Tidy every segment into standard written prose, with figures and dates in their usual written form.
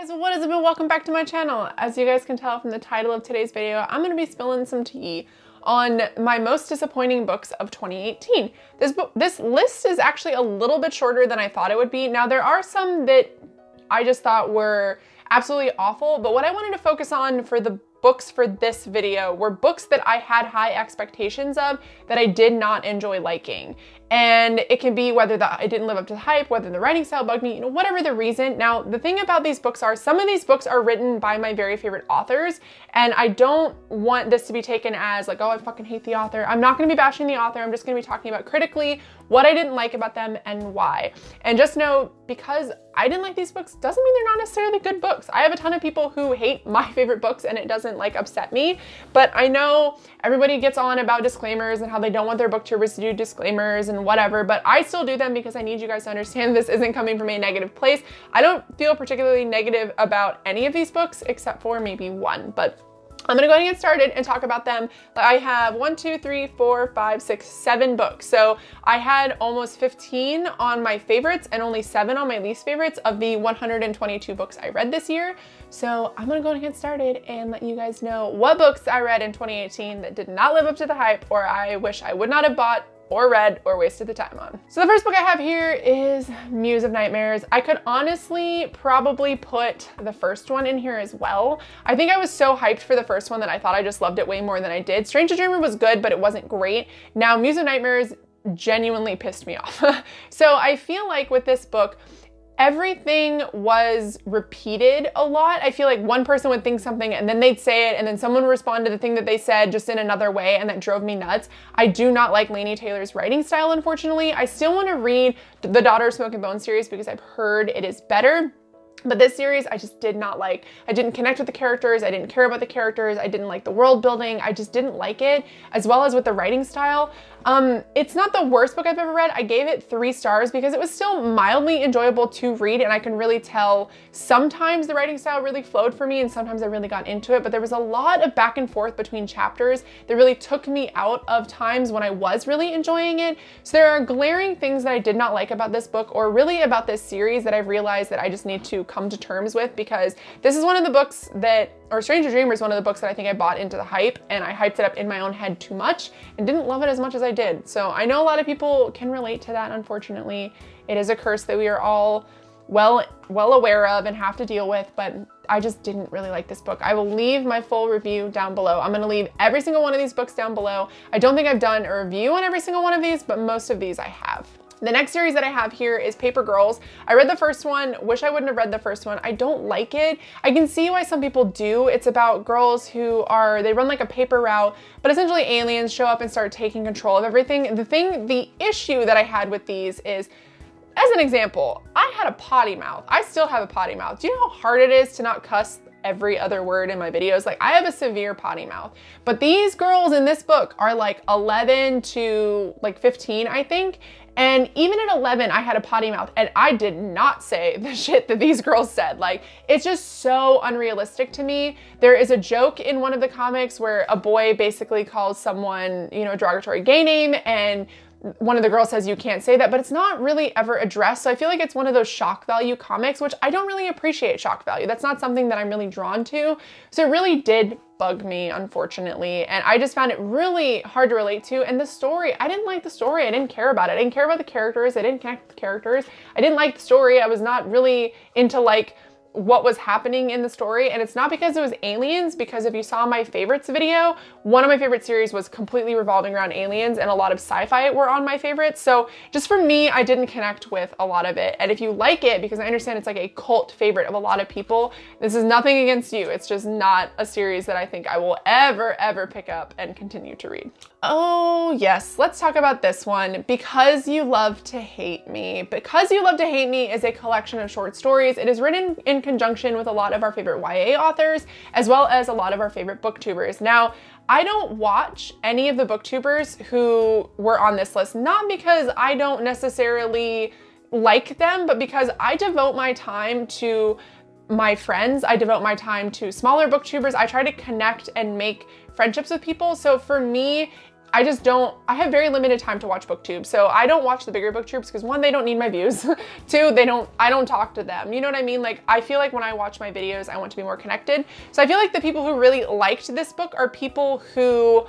What is up and welcome back to my channel. As you guys can tell from the title of today's video, I'm going to be spilling some tea on my most disappointing books of 2018. This list is actually a little bit shorter than I thought it would be. Now there are some that I just thought were absolutely awful, but what I wanted to focus on for the books for this video were books that I had high expectations of that I did not enjoy liking. And it can be whether I didn't live up to the hype, whether the writing style bugged me, you know, whatever the reason. Now, the thing about these books are, some of these books are written by my very favorite authors, and I don't want this to be taken as like, oh, I fucking hate the author. I'm not gonna be bashing the author. I'm just gonna be talking about critically what I didn't like about them and why. And just know, because I didn't like these books doesn't mean they're not necessarily good books. I have a ton of people who hate my favorite books and it doesn't like upset me, but I know everybody gets on about disclaimers and how they don't want their book to do disclaimers and whatever, but I still do them because I need you guys to understand this isn't coming from a negative place. I don't feel particularly negative about any of these books except for maybe one, but I'm gonna go ahead and get started and talk about them. I have 7 books. So I had almost 15 on my favorites and only 7 on my least favorites of the 122 books I read this year. So I'm gonna go ahead and get started and let you guys know what books I read in 2018 that did not live up to the hype, or I wish I would not have bought or read or wasted the time on. So the first book I have here is Muse of Nightmares. I could honestly probably put the first one in here as well. I think I was so hyped for the first one that I thought I just loved it way more than I did. Strange the Dreamer was good, but it wasn't great. Now Muse of Nightmares genuinely pissed me off. So I feel like with this book, everything was repeated a lot. I feel like one person would think something and then they'd say it and then someone would respond to the thing that they said just in another way, and that drove me nuts. I do not like Laini Taylor's writing style, unfortunately. I still want to read the Daughter of Smoke and Bone series because I've heard it is better. But this series, I just did not like. I didn't connect with the characters. I didn't care about the characters. I didn't like the world building. I just didn't like it, as well as with the writing style. It's not the worst book I've ever read. I gave it 3 stars because it was still mildly enjoyable to read, and I can really tell sometimes the writing style really flowed for me and sometimes I really got into it, but there was a lot of back and forth between chapters that really took me out of times when I was really enjoying it. So there are glaring things that I did not like about this book, or really about this series, that I've realized that I just need to come to terms with, because this is one of the books that, or Stranger Dreamer is one of the books that I think I bought into the hype, and I hyped it up in my own head too much and didn't love it as much as I did. So I know a lot of people can relate to that, unfortunately. It is a curse that we are all well aware of and have to deal with, but I just didn't really like this book. I will leave my full review down below. I'm gonna leave every single one of these books down below. I don't think I've done a review on every single one of these, but most of these I have. The next series that I have here is Paper Girls. I read the first one, wish I wouldn't have read the first one. I don't like it. I can see why some people do. It's about girls who they run like a paper route, but essentially aliens show up and start taking control of everything. The issue that I had with these is, as an example, I had a potty mouth. I still have a potty mouth. Do you know how hard it is to not cuss every other word in my videos? Like, I have a severe potty mouth, but these girls in this book are like 11 to like 15, I think. And even at 11, I had a potty mouth and I did not say the shit that these girls said. Like, it's just so unrealistic to me. There is a joke in one of the comics where a boy basically calls someone, you know, a derogatory gay name, and one of the girls says you can't say that, but it's not really ever addressed. So I feel like it's one of those shock value comics, which I don't really appreciate shock value. That's not something that I'm really drawn to. So it really did bug me, unfortunately. And I just found it really hard to relate to. And the story, I didn't like the story. I didn't care about it. I didn't care about the characters. I didn't connect with the characters. I didn't like the story. I was not really into like what was happening in the story. And it's not because it was aliens, because if you saw my favorites video, one of my favorite series was completely revolving around aliens, and a lot of sci-fi were on my favorites. So just for me, I didn't connect with a lot of it. And if you like it, because I understand it's like a cult favorite of a lot of people, this is nothing against you. It's just not a series that I think I will ever pick up and continue to read. Oh yes, let's talk about this one. Because You Love to Hate Me. Because You Love to Hate Me is a collection of short stories. It is written in conjunction with a lot of our favorite YA authors, as well as a lot of our favorite booktubers. Now, I don't watch any of the booktubers who were on this list, not because I don't necessarily like them, but because I devote my time to my friends. I devote my time to smaller booktubers. I try to connect and make friendships with people. So for me, I have very limited time to watch booktube. So I don't watch the bigger booktubers because one, they don't need my views. Two, I don't talk to them. You know what I mean? Like, I feel like when I watch my videos, I want to be more connected. So I feel like the people who really liked this book are people who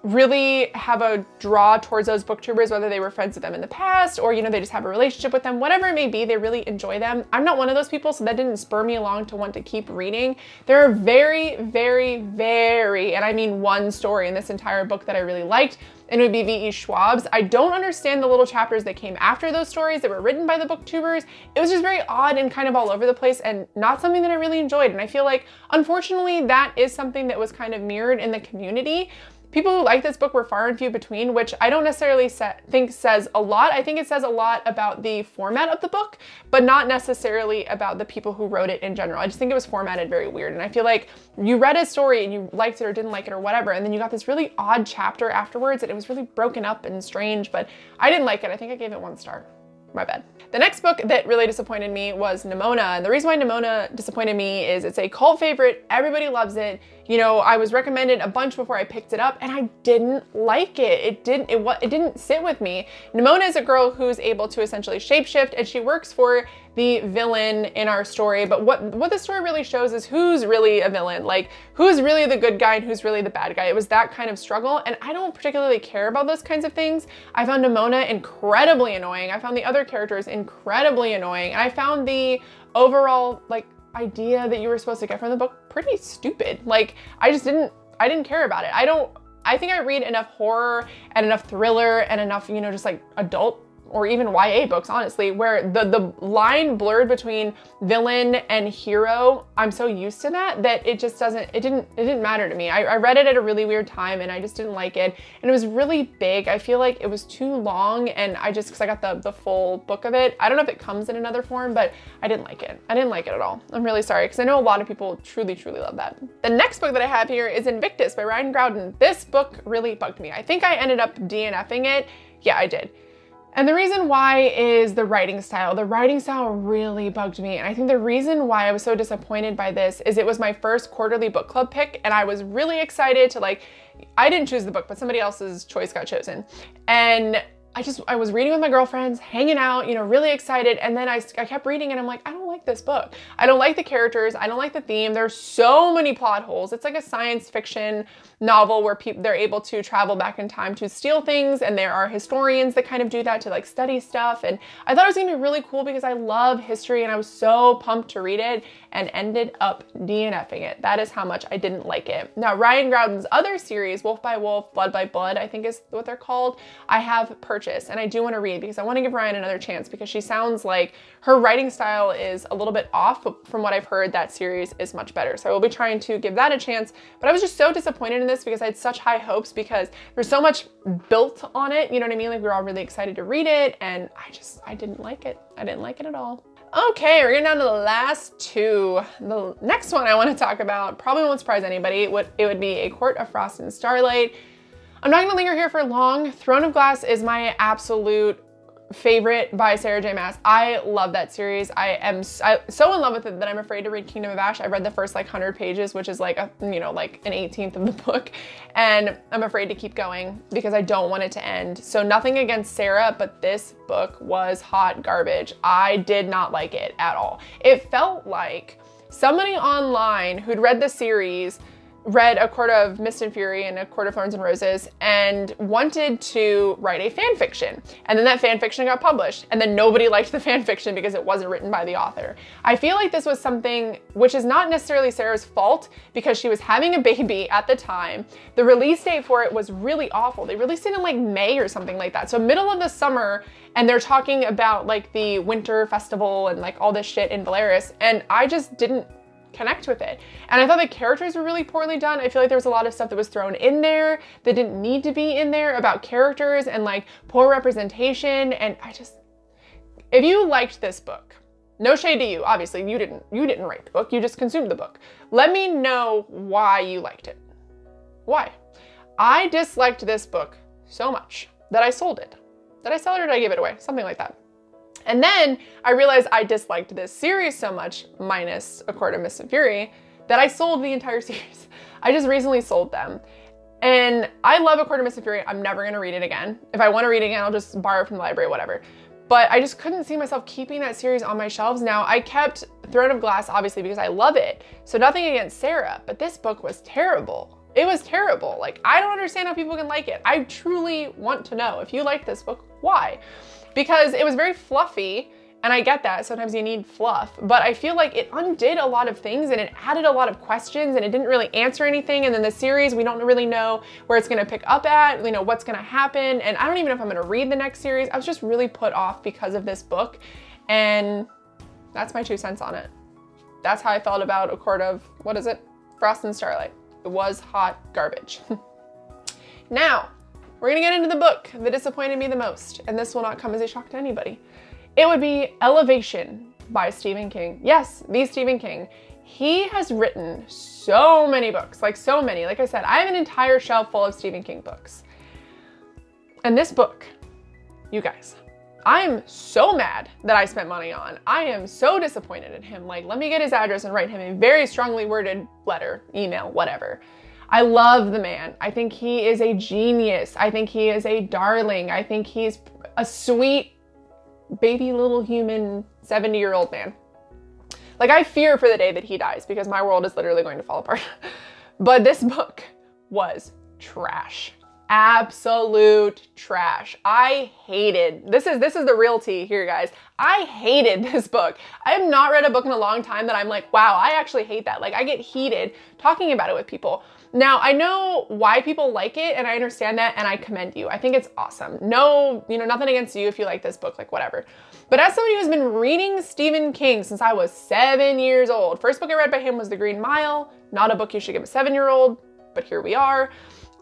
really have a draw towards those booktubers, whether they were friends with them in the past or, you know, they just have a relationship with them, whatever it may be, they really enjoy them. I'm not one of those people, so that didn't spur me along to want to keep reading. There are very, very, very, and I mean one story in this entire book that I really liked, and it would be V.E. Schwab's. I don't understand the little chapters that came after those stories that were written by the booktubers. It was just very odd and kind of all over the place and not something that I really enjoyed. And I feel like, unfortunately, that is something that was kind of mirrored in the community. People who like this book were far and few between, which I don't necessarily think says a lot. I think it says a lot about the format of the book, but not necessarily about the people who wrote it in general. I just think it was formatted very weird. And I feel like you read a story and you liked it or didn't like it or whatever, and then you got this really odd chapter afterwards and it was really broken up and strange, but I didn't like it. I think I gave it 1 star. My bad. The next book that really disappointed me was Nimona. And the reason why Nimona disappointed me is it's a cult favorite. Everybody loves it. You know, I was recommended a bunch before I picked it up and I didn't like it. It didn't sit with me. Nimona is a girl who's able to essentially shapeshift and she works for the villain in our story. But what the story really shows is who's really a villain, like who's really the good guy and who's really the bad guy. It was that kind of struggle. And I don't particularly care about those kinds of things. I found Nimona incredibly annoying. I found the other characters incredibly annoying. And I found the overall like idea that you were supposed to get from the book pretty stupid. Like I didn't care about it. I think I read enough horror and enough thriller and enough, you know, just like adult or even YA books, honestly, where the line blurred between villain and hero, I'm so used to that it just it didn't matter to me. I read it at a really weird time and I just didn't like it. And it was really big. I feel like it was too long and because I got the full book of it. I don't know if it comes in another form, but I didn't like it. I didn't like it at all. I'm really sorry because I know a lot of people truly, truly love that. The next book that I have here is Invictus by Ryan Groudon. This book really bugged me. I think I ended up DNFing it. Yeah, I did. And the reason why is the writing style. The writing style really bugged me. And I think the reason why I was so disappointed by this is it was my first quarterly book club pick. And I was really excited to I didn't choose the book, but somebody else's choice got chosen. And I was reading with my girlfriends, hanging out, you know, really excited. And then I kept reading and I'm like, I don't like this book. I don't like the characters. I don't like the theme. There's so many plot holes. It's like a science fiction novel where they're able to travel back in time to steal things. And there are historians that kind of do that to like study stuff. And I thought it was gonna be really cool because I love history and I was so pumped to read it and ended up DNFing it. That is how much I didn't like it. Now, Ryan Groudon's other series, Wolf by Wolf, Blood by Blood, I think is what they're called, I have purchased and I do want to read because I want to give Ryan another chance because she sounds like her writing style is a little bit off, but from what I've heard, that series is much better. So I will be trying to give that a chance, but I was just so disappointed in this because I had such high hopes because there's so much built on it, you know what I mean? Like we were all really excited to read it and I didn't like it. I didn't like it at all. Okay, we're getting down to the last two. The next one I want to talk about probably won't surprise anybody. It would be A Court of Frost and Starlight. I'm not going to linger here for long. Throne of Glass is my absolute favorite by Sarah J. Maas. I love that series. I'm so in love with it that I'm afraid to read Kingdom of Ash. I read the first like 100 pages, which is like like an 18th of the book. And I'm afraid to keep going because I don't want it to end. So nothing against Sarah, but this book was hot garbage. I did not like it at all. It felt like somebody online who'd read the series read A Court of Mist and Fury and A Court of Thorns and Roses and wanted to write a fan fiction. And then that fan fiction got published and then nobody liked the fan fiction because it wasn't written by the author. I feel like this was something which is not necessarily Sarah's fault because she was having a baby at the time. The release date for it was really awful. They released it in like May or something like that. So middle of the summer, and they're talking about like the winter festival and like all this shit in Valeris. And I just didn't connect with it. And I thought the characters were really poorly done. I feel like there was a lot of stuff that was thrown in there that didn't need to be in there about characters and like poor representation. And if you liked this book, no shade to you, obviously you didn't write the book, you just consumed the book. Let me know why you liked it. Why? I disliked this book so much that I sold it. Did I sell it or did I give it away? Something like that. And then I realized I disliked this series so much, minus A Court of Mist and Fury, that I sold the entire series. I just recently sold them. And I love A Court of Mist and Fury. I'm never gonna read it again. If I wanna read it again, I'll just borrow it from the library, whatever. But I just couldn't see myself keeping that series on my shelves. Now, I kept Throne of Glass, obviously, because I love it. So nothing against Sarah, but this book was terrible. It was terrible. Like, I don't understand how people can like it. I truly want to know, if you like this book, why? Because it was very fluffy. And I get that, sometimes you need fluff, but I feel like it undid a lot of things and it added a lot of questions and it didn't really answer anything. And then the series, we don't really know where it's gonna pick up at, you know, what's gonna happen. And I don't even know if I'm gonna read the next series. I was just really put off because of this book. And that's my 2 cents on it. That's how I felt about A Court of, what is it? Frost and Starlight. It was hot garbage. Now, we're gonna get into the book that disappointed me the most. And this will not come as a shock to anybody. It would be Elevation by Stephen King. Yes, the Stephen King. He has written so many books, like so many. Like I said, I have an entire shelf full of Stephen King books. And this book, you guys, I'm so mad that I spent money on. I am so disappointed in him. Like, let me get his address and write him a very strongly worded letter, email, whatever. I love the man. I think he is a genius. I think he is a darling. I think he's a sweet, baby little human 70-year-old man. Like, I fear for the day that he dies because my world is literally going to fall apart. But this book was trash. Absolute trash. I hated, this is the real tea here, guys. I hated this book. I have not read a book in a long time that I'm like, wow, I actually hate that. Like, I get heated talking about it with people. Now, I know why people like it and I understand that and I commend you. I think it's awesome. No, you know, nothing against you if you like this book, like whatever. But as somebody who's been reading Stephen King since I was 7 years old, first book I read by him was The Green Mile, not a book you should give a 7-year-old, but here we are.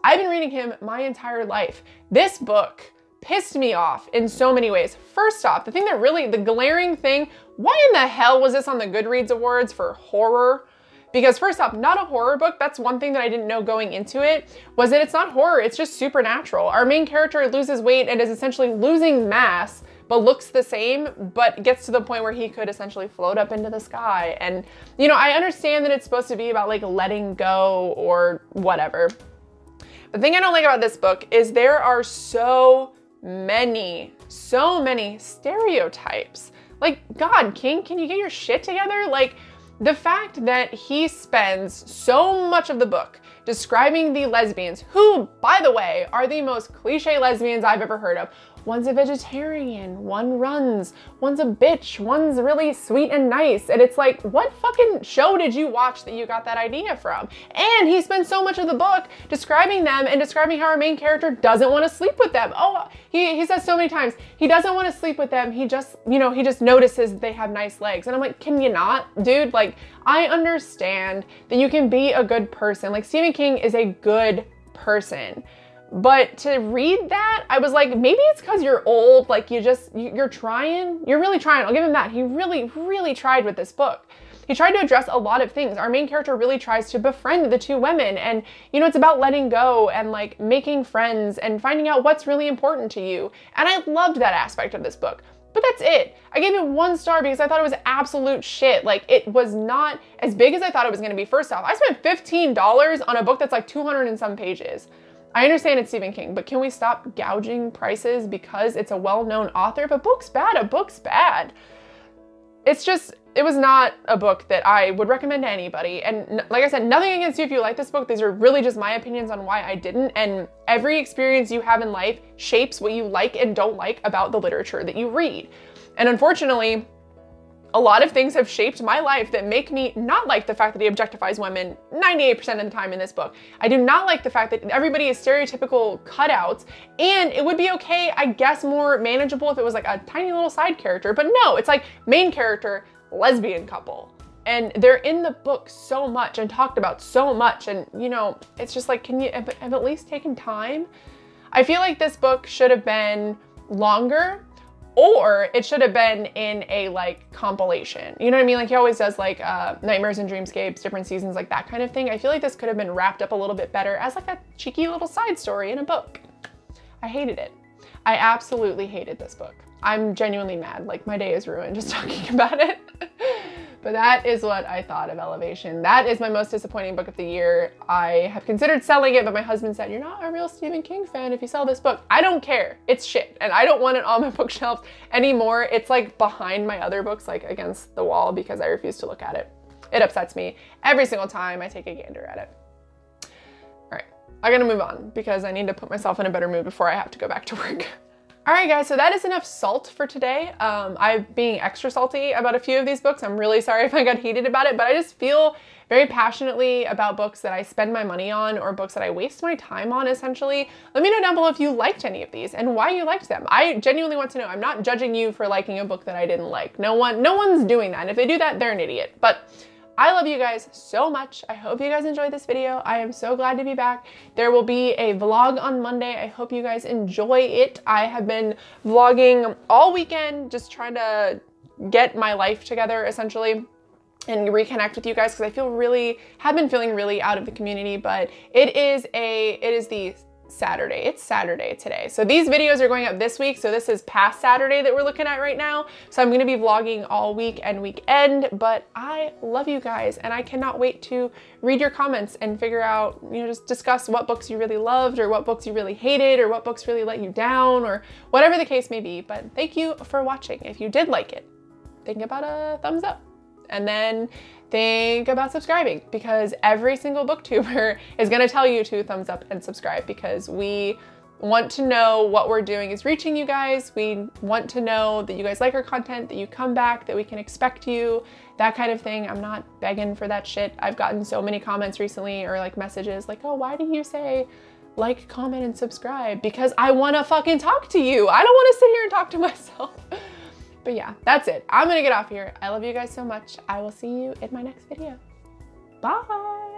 I've been reading him my entire life. This book pissed me off in so many ways. First off, the thing that really, the glaring thing, why in the hell was this on the Goodreads Awards for horror? Because first off, not a horror book. That's one thing that I didn't know going into it, was that it's not horror, it's just supernatural. Our main character loses weight and is essentially losing mass, but looks the same, but gets to the point where he could essentially float up into the sky. And, you know, I understand that it's supposed to be about like letting go or whatever. The thing I don't like about this book is there are so many stereotypes. Like, God, King, can you get your shit together? Like, the fact that he spends so much of the book describing the lesbians, who, by the way, are the most cliche lesbians I've ever heard of. One's a vegetarian, one runs, one's a bitch, one's really sweet and nice. And it's like, what fucking show did you watch that you got that idea from? And he spends so much of the book describing them and describing how our main character doesn't want to sleep with them. Oh, he says so many times, he doesn't want to sleep with them. He just, you know, he just notices they have nice legs. And I'm like, can you not, dude? Like, I understand that you can be a good person. Like, Stephen King is a good person. But to read that, I was like, maybe it's because you're old, like you're trying, you're really trying. I'll give him that. He really tried with this book. He tried to address a lot of things. Our main character really tries to befriend the two women. And, you know, it's about letting go and like making friends and finding out what's really important to you. And I loved that aspect of this book. But that's it. I gave it 1 star because I thought it was absolute shit. Like, it was not as big as I thought it was going to be. First off, I spent $15 on a book that's like 200 and some pages. I understand it's Stephen King, but can we stop gouging prices because it's a well-known author? If a book's bad, a book's bad. It's just, it was not a book that I would recommend to anybody. And like I said, nothing against you if you like this book. These are really just my opinions on why I didn't. And every experience you have in life shapes what you like and don't like about the literature that you read. And unfortunately, a lot of things have shaped my life that make me not like the fact that he objectifies women 98% of the time in this book. I do not like the fact that everybody is stereotypical cutouts, and it would be okay, I guess, more manageable if it was like a tiny little side character, but no, it's like main character, lesbian couple. And they're in the book so much and talked about so much, and you know, it's just like, can you have at least taken time? I feel like this book should have been longer, or it should have been in a like compilation. You know what I mean? Like he always does like Nightmares and Dreamscapes, different seasons, like that kind of thing. I feel like this could have been wrapped up a little bit better as like a cheeky little side story in a book. I hated it. I absolutely hated this book. I'm genuinely mad. Like my day is ruined just talking about it. But that is what I thought of Elevation. That is my most disappointing book of the year. I have considered selling it, but my husband said, you're not a real Stephen King fan if you sell this book. I don't care. It's shit. And I don't want it on my bookshelves anymore. It's like behind my other books, like against the wall, because I refuse to look at it. It upsets me every single time I take a gander at it. All right, I gotta move on because I need to put myself in a better mood before I have to go back to work. All right, guys, so that is enough salt for today. I'm being extra salty about a few of these books. I'm really sorry if I got heated about it, but I just feel very passionately about books that I spend my money on or books that I waste my time on, essentially. Let me know down below if you liked any of these and why you liked them. I genuinely want to know. I'm not judging you for liking a book that I didn't like. No one's doing that. And if they do that, they're an idiot. But I love you guys so much. I hope you guys enjoyed this video. I am so glad to be back. There will be a vlog on Monday. I hope you guys enjoy it. I have been vlogging all weekend, just trying to get my life together, essentially, and reconnect with you guys because I have been feeling really out of the community, but it is the Saturday. It's Saturday today. So these videos are going up this week. So this is past Saturday that we're looking at right now. So I'm going to be vlogging all week and weekend, but I love you guys and I cannot wait to read your comments and figure out, just discuss what books you really loved or what books you really hated or what books really let you down or whatever the case may be. But thank you for watching. If you did like it, think about a thumbs up. And then think about subscribing because every single booktuber is going to tell you to thumbs up and subscribe because we want to know what we're doing is reaching you guys. We want to know that you guys like our content, that you come back, that we can expect you, that kind of thing. I'm not begging for that shit. I've gotten so many comments recently or like messages like, oh, why do you say like, comment, and subscribe? Because I want to fucking talk to you. I don't want to sit here and talk to myself. But yeah, that's it. I'm gonna get off here. I love you guys so much. I will see you in my next video. Bye.